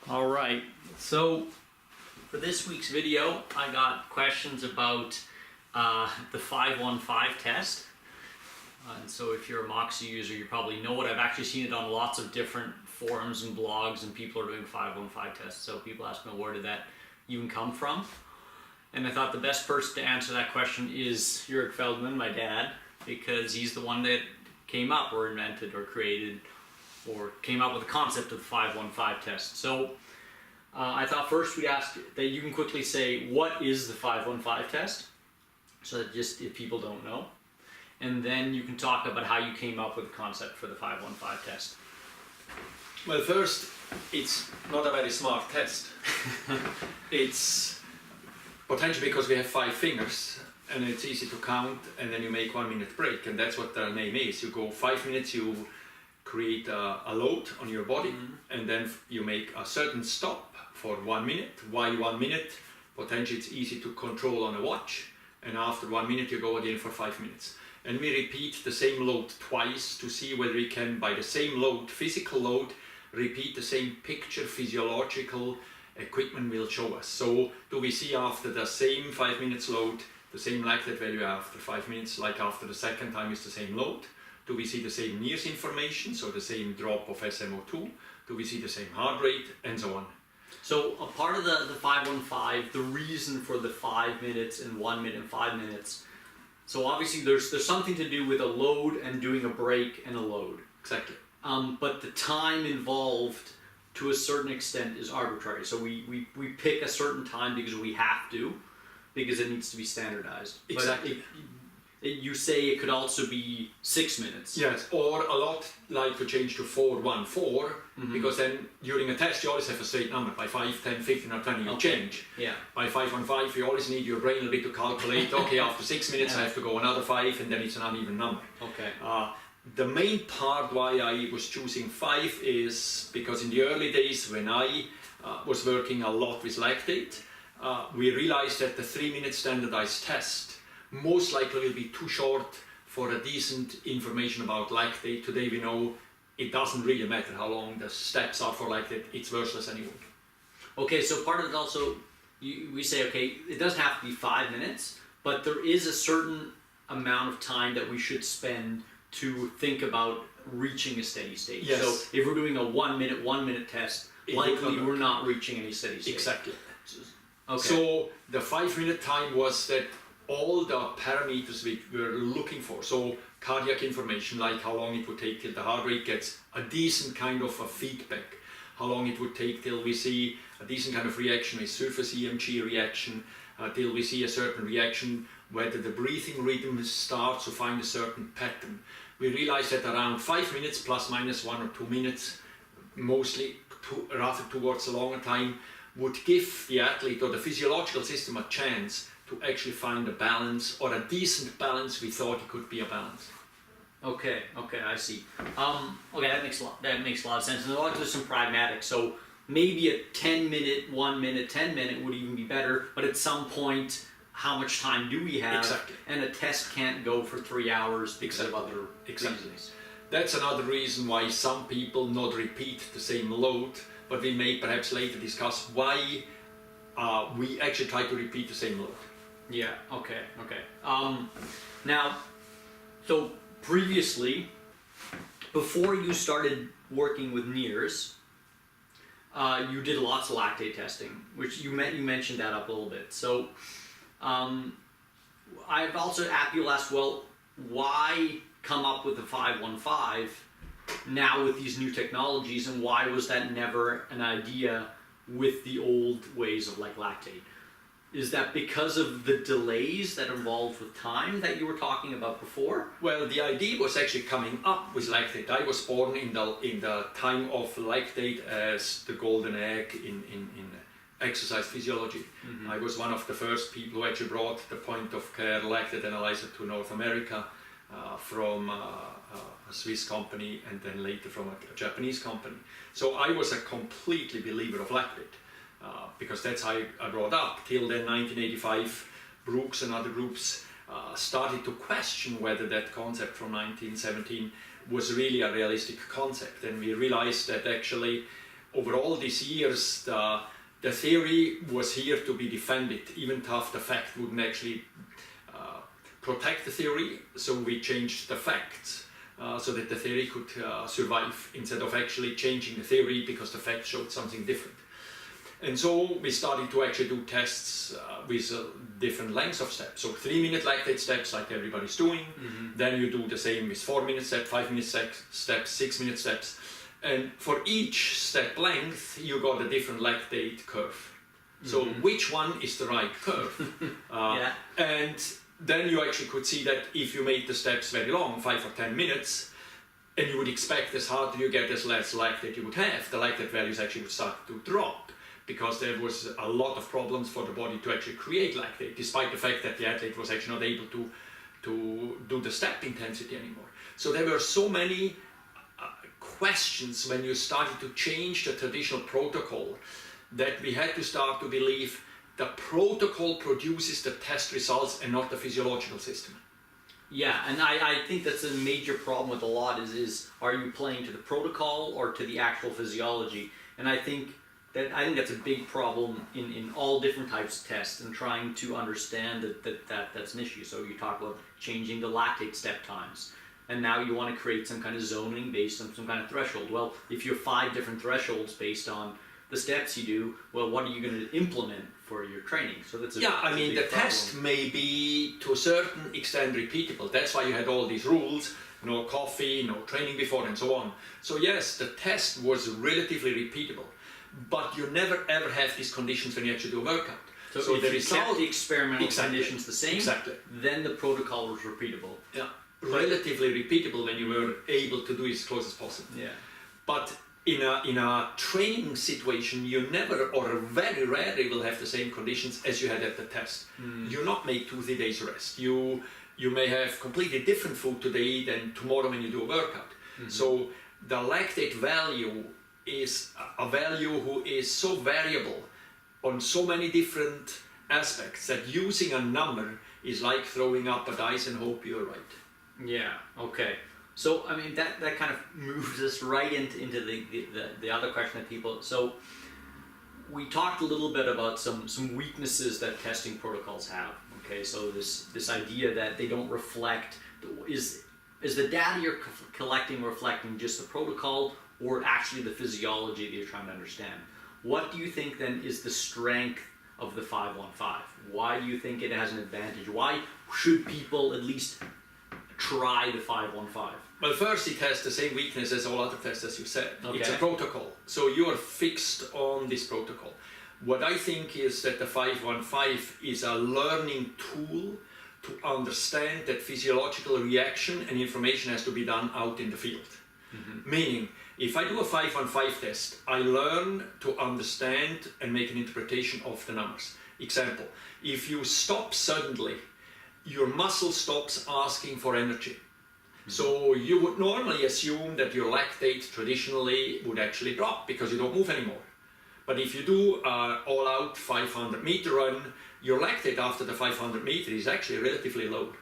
All right, so for this week's video, I got questions about the 515 test. And so if you're a Moxie user, you probably know it. I've actually seen it on lots of different forums and blogs, and people are doing 515 tests. So people ask me, where did that even come from? And I thought the best person to answer that question is Jörg Feldman, my dad, because he's the one that came up or invented or created or came up with the concept of the 515 test. So I thought first we'd ask that you can quickly say, what is the 515 test? So that just if people don't know. And then you can talk about how you came up with the concept for the 515 test. Well, first, it's not a very smart test. It's potentially because we have 5 fingers and it's easy to count, and then you make 1 minute break, and that's what the name is. You go 5 minutes, you create a load on your body, and then you make a certain stop for 1 minute. Why 1 minute? Potentially it's easy to control on a watch, and after 1 minute you go again for 5 minutes. And we repeat the same load twice to see whether we can, by the same load, physical load, repeat the same picture physiological equipment will show us. So do we see after the same 5 minutes load, the same lactate value after 5 minutes, like after the second time is the same load? Do we see the same NIRS information, so the same drop of SMO2? Do we see the same heart rate, and so on? So a part of the 515, the reason for the 5 minutes and 1 minute and 5 minutes, so obviously there's something to do with a load and doing a break and a load. Exactly. But the time involved to a certain extent is arbitrary. So we pick a certain time because we have to, because it needs to be standardized. Exactly. But you say it could also be 6 minutes. Yes, or a lot like to change to 414, because then during a test you always have a straight number. By 5, 10, 15 or 20 you change. Yeah. By 515 you always need your brain a bit to calculate, okay, after 6 minutes I have to go another 5, and then it's an uneven number. Okay. The main part why I was choosing 5 is because in the early days when I was working a lot with lactate, we realized that the 3 minute standardized test most likely will be too short for a decent information about lactate. Today we know it doesn't really matter how long the steps are for lactate, it's worthless anyway. Okay, so part of it also, we say, okay, it doesn't have to be 5 minutes, but there is a certain amount of time that we should spend to think about reaching a steady state. Yes. So if we're doing a 1 minute test, likely we're not reaching any steady state. Exactly. Okay. So the 5 minute time was that all the parameters we were looking for, so cardiac information, like how long it would take till the heart rate gets a decent kind of a feedback, how long it would take till we see a decent kind of reaction, a surface EMG reaction, till we see a certain reaction, whether the breathing rhythm starts to find a certain pattern. We realized that around 5 minutes plus minus 1 or 2 minutes, mostly rather towards a longer time, would give the athlete or the physiological system a chance to actually find a balance, or a decent balance. We thought it could be a balance. Okay, I see. Okay, that makes a lot of sense. And there's some pragmatic. So maybe a 10 minute, 1 minute, 10 minute would even be better. But at some point, how much time do we have? Exactly. And a test can't go for 3 hours because of other reasons. That's another reason why some people not repeat the same load, but we may perhaps later discuss why we actually try to repeat the same load. Yeah, okay. Now, so previously, before you started working with NIRS, you did lots of lactate testing, which you mentioned that up a little bit. So I've also people asked, well, why come up with the 515 now with these new technologies, and why was that never an idea with the old ways of like lactate? Is that because of the delays that involved with time that you were talking about before? Well, the idea was actually coming up with lactate. I was born in the time of lactate as the golden egg in exercise physiology. I was one of the first people who actually brought the point of care lactate analyzer to North America from a Swiss company, and then later from a Japanese company. So I was a completely believer of lactate. Because that's how I brought up. Till then, 1985, Brooks and other groups started to question whether that concept from 1917 was really a realistic concept. And we realized that actually over all these years, the theory was here to be defended, even tough the fact wouldn't actually protect the theory, so we changed the facts so that the theory could survive instead of actually changing the theory because the facts showed something different. And so we started to actually do tests with different lengths of steps. So 3-minute lactate steps like everybody's doing, then you do the same with 4-minute steps, 5-minute steps, 6-minute steps. And for each step length, you got a different lactate curve. So which one is the right curve? And then you actually could see that if you made the steps very long, 5 or 10 minutes, and you would expect as harder you get, as less lactate you would have, the lactate values actually would start to drop because there was a lot of problems for the body to actually create lactate, despite the fact that the athlete was actually not able to do the step intensity anymore. So there were so many questions when you started to change the traditional protocol that we had to start to believe the protocol produces the test results and not the physiological system. Yeah, and I think that's a major problem with a lot is are you playing to the protocol or to the actual physiology? And I think that's a big problem in all different types of tests and trying to understand that's an issue. So you talk about changing the lactate step times. And now you want to create some kind of zoning based on some kind of threshold. Well, if you have 5 different thresholds based on the steps you do, well, what are you going to implement for your training? So that's the problem. test may be to a certain extent repeatable. That's why you had all these rules, no coffee, no training before, and so on. So yes, the test was relatively repeatable, but you never ever have these conditions when you actually do a workout. So if you kept the experimental conditions the same, then the protocol was repeatable. Yeah, relatively repeatable when you were able to do it as close as possible. Yeah. But in a training situation, you never or very rarely will have the same conditions as you had at the test. You not make 2-3 days rest. You may have completely different food today than tomorrow when you do a workout. So the lactate value is a value who is so variable on so many different aspects that using a number is like throwing up a dice and hope you're right. Yeah, okay. So, I mean, that kind of moves us right into the other question that people... So, we talked a little bit about some weaknesses that testing protocols have. Okay, so this idea that they don't reflect... Is the data you're collecting reflecting just the protocol or actually the physiology that you're trying to understand? What do you think then is the strength of the 5-1-5? Why do you think it has an advantage? Why should people at least try the 5-1-5? Well, first it has the same weakness as all other tests, as you said. Okay. It's a protocol, so you are fixed on this protocol. What I think is that the 5-1-5 is a learning tool to understand that physiological reaction and information has to be done out in the field. Meaning, if I do a 5-1-5 test, I learn to understand and make an interpretation of the numbers. Example, if you stop suddenly, your muscle stops asking for energy. So you would normally assume that your lactate traditionally would actually drop because you don't move anymore. But if you do an all-out 500-meter run, your lactate after the 500 meter is actually relatively low.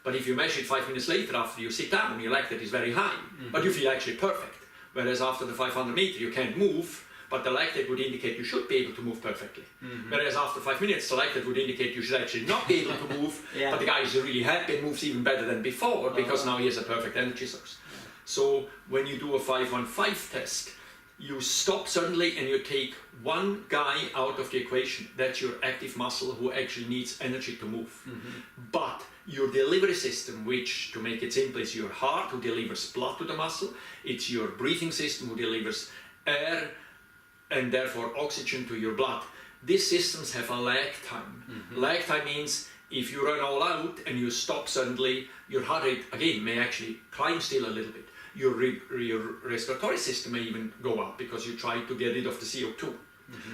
But if you measure it 5 minutes later after you sit down, your lactate is very high, but you feel actually perfect. Whereas after the 500 meter, you can't move, but the lactate would indicate you should be able to move perfectly. Whereas after 5 minutes, the lactate would indicate you should actually not be able to move, but the guy is really happy and moves even better than before because now he has a perfect energy source. So when you do a 5-1-5 test, you stop suddenly and you take one guy out of the equation. That's your active muscle who actually needs energy to move. But your delivery system, which, to make it simple, is your heart who delivers blood to the muscle, it's your breathing system who delivers air and therefore oxygen to your blood. These systems have a lag time. Lag time means if you run all out and you stop suddenly, your heart rate again may actually climb still a little bit. Your respiratory system may even go up because you try to get rid of the CO2.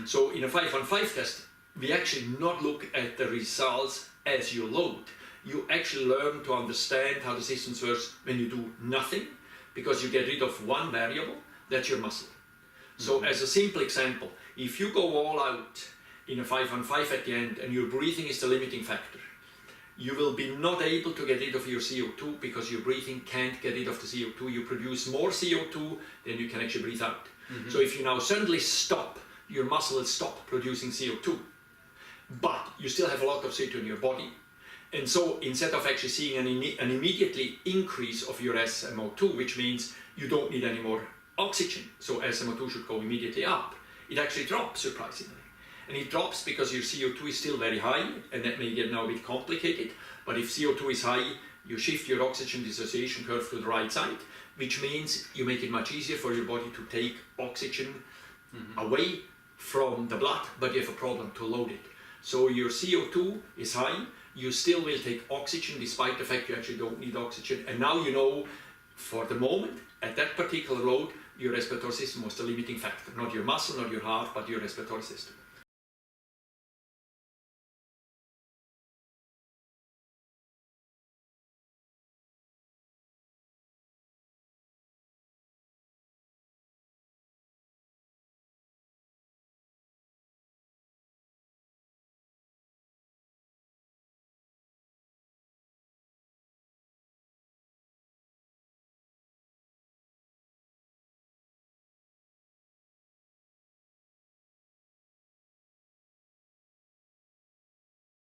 So in a 5-1-5 test, we actually not look at the results as you load. You actually learn to understand how the system works when you do nothing, because you get rid of one variable, that's your muscle. So as a simple example, if you go all out in a 5-on-5 at the end and your breathing is the limiting factor, you will be not able to get rid of your CO2 because your breathing can't get rid of the CO2. You produce more CO2 than you can actually breathe out. So if you now suddenly stop, your muscle will stop producing CO2, but you still have a lot of CO2 in your body. And so instead of actually seeing an immediately increase of your SMO2, which means you don't need any more oxygen, so SMO2 should go immediately up, it actually drops, surprisingly. And it drops because your CO2 is still very high, and that may get now a bit complicated, but if CO2 is high, you shift your oxygen dissociation curve to the right side, which means you make it much easier for your body to take oxygen away from the blood, but you have a problem to load it. So your CO2 is high, you still will take oxygen despite the fact you actually don't need oxygen, and now you know for the moment, at that particular load, your respiratory system was the limiting factor, not your muscle, not your heart, but your respiratory system.